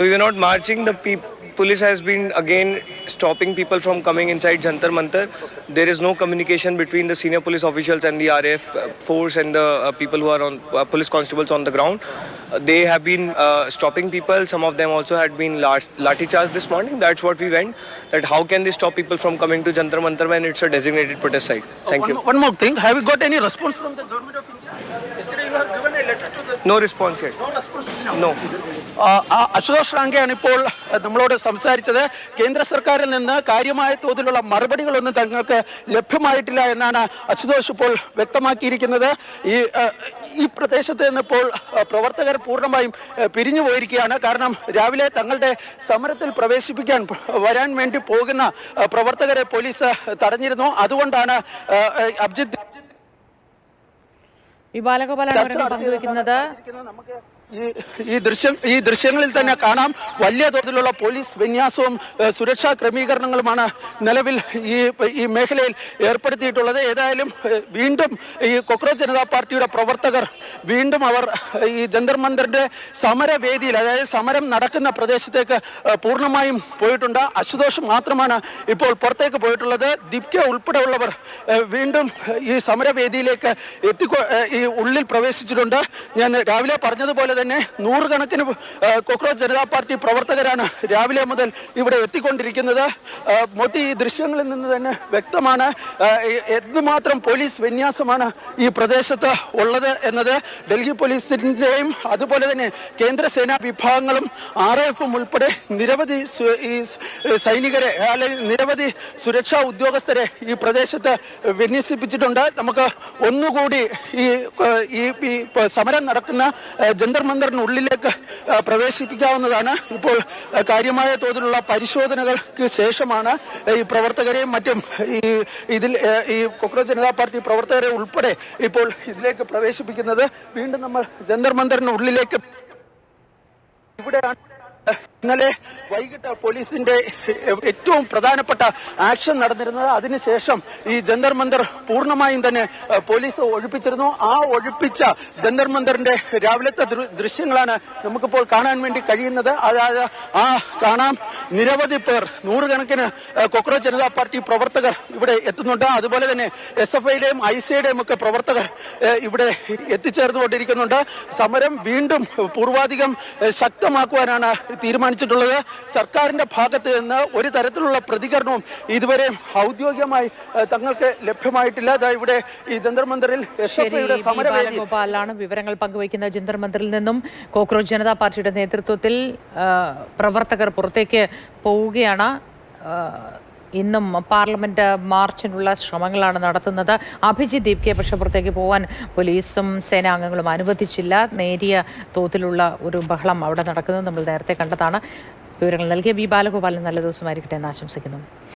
We were not marching. The police has been again stopping people from coming inside Jantar Mantar. There is no communication between the senior police officials and the RAF force and the people who are on police constables on the ground. They have been stopping people. Some of them also had been lathi charged this morning. That's what we went. That how can they stop people from coming to Jantar Mantar when it's a designated protest site? Thank you. One more thing. Have you got any response from the government of India? Yesterday you have given a letter to the... No response yet. No response? No. Ashutosh റാങ്കെയാണ് ഇപ്പോൾ നമ്മളോട് സംസാരിച്ചത്. കേന്ദ്ര സർക്കാരിൽ നിന്ന് കാര്യമായ തോതിലുള്ള മറുപടികളൊന്നും തങ്ങൾക്ക് ലഭ്യമായിട്ടില്ല എന്നാണ് അശുതോഷ് ഇപ്പോൾ വ്യക്തമാക്കിയിരിക്കുന്നത്. ഈ പ്രദേശത്ത് നിന്ന് ഇപ്പോൾ പ്രവർത്തകർ പൂർണ്ണമായും പിരിഞ്ഞു പോയിരിക്കുകയാണ്. കാരണം രാവിലെ തങ്ങളുടെ സമരത്തിൽ പ്രവേശിപ്പിക്കാൻ വരാൻ വേണ്ടി പോകുന്ന പ്രവർത്തകരെ പോലീസ് തടഞ്ഞിരുന്നു. അതുകൊണ്ടാണ് അബ്ജിത് പങ്കുവയ്ക്കുന്നത്. ഈ ദൃശ്യങ്ങളിൽ തന്നെ കാണാം വലിയ തോതിലുള്ള പോലീസ് വിന്യാസവും സുരക്ഷാ ക്രമീകരണങ്ങളുമാണ് നിലവിൽ ഈ മേഖലയിൽ ഏർപ്പെടുത്തിയിട്ടുള്ളത്. ഏതായാലും വീണ്ടും ഈ കോക്രോച്ച് ജനതാ പാർട്ടിയുടെ പ്രവർത്തകർ വീണ്ടും അവർ ഈ ജന്തർ മന്ദറിന്റെ സമരവേദിയിൽ, അതായത് സമരം നടക്കുന്ന പ്രദേശത്തേക്ക് പൂർണ്ണമായും പോയിട്ടുണ്ട്. അശുതോഷ് മാത്രമാണ് ഇപ്പോൾ പുറത്തേക്ക് പോയിട്ടുള്ളത്. ദീപ്ക ഉൾപ്പെടെയുള്ളവർ വീണ്ടും ഈ സമരവേദിയിലേക്ക് ഈ ഉള്ളിൽ പ്രവേശിച്ചിട്ടുണ്ട്. ഞാൻ രാവിലെ പറഞ്ഞതുപോലെ തന്നെ നൂറുകണക്കിന് കോക്രോച്ച് ജനതാ പാർട്ടി പ്രവർത്തകരാണ് രാവിലെ മുതൽ ഇവിടെ എത്തിക്കൊണ്ടിരിക്കുന്നത്. മൊത്തം ഈ ദൃശ്യങ്ങളിൽ നിന്ന് തന്നെ വ്യക്തമാണ് എന്തുമാത്രം പോലീസ് വിന്യാസമാണ് ഈ പ്രദേശത്ത് ഉള്ളത് എന്നത്. ഡൽഹി പോലീസിന്റെയും അതുപോലെ തന്നെ കേന്ദ്രസേനാ വിഭാഗങ്ങളും RAFും ഉൾപ്പെടെ നിരവധി സൈനികരെ അല്ലെങ്കിൽ നിരവധി സുരക്ഷാ ഉദ്യോഗസ്ഥരെ ഈ പ്രദേശത്ത് വിന്യസിപ്പിച്ചിട്ടുണ്ട്. നമുക്ക് ഒന്നുകൂടി ഈ സമരം നടക്കുന്ന ജന്തർ മന്ദറിനുള്ളിലേക്ക് പ്രവേശിപ്പിക്കാവുന്നതാണ്. ഇപ്പോൾ കാര്യമായ തോതിലുള്ള പരിശോധനകൾക്ക് ശേഷമാണ് ഈ പ്രവർത്തകരെയും മറ്റും ഈ കോക്രോച്ച് ജനതാ പാർട്ടി പ്രവർത്തകരെ ഉൾപ്പെടെ ഇപ്പോൾ ഇതിലേക്ക് പ്രവേശിപ്പിക്കുന്നത്. വീണ്ടും നമ്മൾ ജന്തർ മന്ദറിനുള്ളിലേക്ക് ഇവിടെയാണ് ഇന്നലെ വൈകിട്ട് പോലീസിന്റെ ഏറ്റവും പ്രധാനപ്പെട്ട ആക്ഷൻ നടന്നിരുന്നത്. അതിനുശേഷം ഈ ജന്തർ മന്ദർ പൂർണ്ണമായും തന്നെ പോലീസ് ഒഴിപ്പിച്ചിരുന്നു. ആ ഒഴിപ്പിച്ച ജന്തർ മന്ദറിന്റെ രാവിലത്തെ ദൃശ്യങ്ങളാണ് നമുക്കിപ്പോൾ കാണാൻ വേണ്ടി കഴിയുന്നത്. അതായത് കാണാം നിരവധി പേർ, നൂറുകണക്കിന് കോക്രോച്ച് ജനതാ പാർട്ടി പ്രവർത്തകർ ഇവിടെ എത്തുന്നുണ്ട്. അതുപോലെ തന്നെ SFIയുടെയും ICAയുടെയും ഒക്കെ പ്രവർത്തകർ ഇവിടെ എത്തിച്ചേർന്നുകൊണ്ടിരിക്കുന്നുണ്ട്. സമരം വീണ്ടും പൂർവാധികം ശക്തമാക്കുവാനാണ് തീരുമാനിച്ചിട്ടുള്ളത്. സർക്കാരിന്റെ ഭാഗത്ത് നിന്ന് ഒരു തരത്തിലുള്ള പ്രതികരണവും ഇതുവരെ ഔദ്യോഗികമായി തങ്ങൾക്ക് ലഭ്യമായിട്ടില്ല. ഇവിടെ ഈ ജന്തർ മന്ദറിൽ ഗോപാലാണ് വിവരങ്ങൾ പങ്കുവയ്ക്കുന്നത്. ജന്തർ മന്ദറിൽ നിന്നും കോക്രോച്ച് ജനതാ പാർട്ടിയുടെ നേതൃത്വത്തിൽ പ്രവർത്തകർ പുറത്തേക്ക് പോവുകയാണ്. ഇന്നും പാർലമെന്റ് മാർച്ചിനുള്ള ശ്രമങ്ങളാണ് നടത്തുന്നത്. അഭിജിത്ത് ദീപ്കയെ പക്ഷേ പുറത്തേക്ക് പോകാൻ പോലീസും സേനാംഗങ്ങളും അനുവദിച്ചില്ല. നേരിയ തോതിലുള്ള ഒരു ബഹളം അവിടെ നടക്കുന്നത് നമ്മൾ നേരത്തെ കണ്ടതാണ്. വിവരങ്ങൾ നൽകിയ ബാലഗോപാലൻ നല്ല ദിവസമായിരിക്കട്ടെ എന്ന് ആശംസിക്കുന്നു.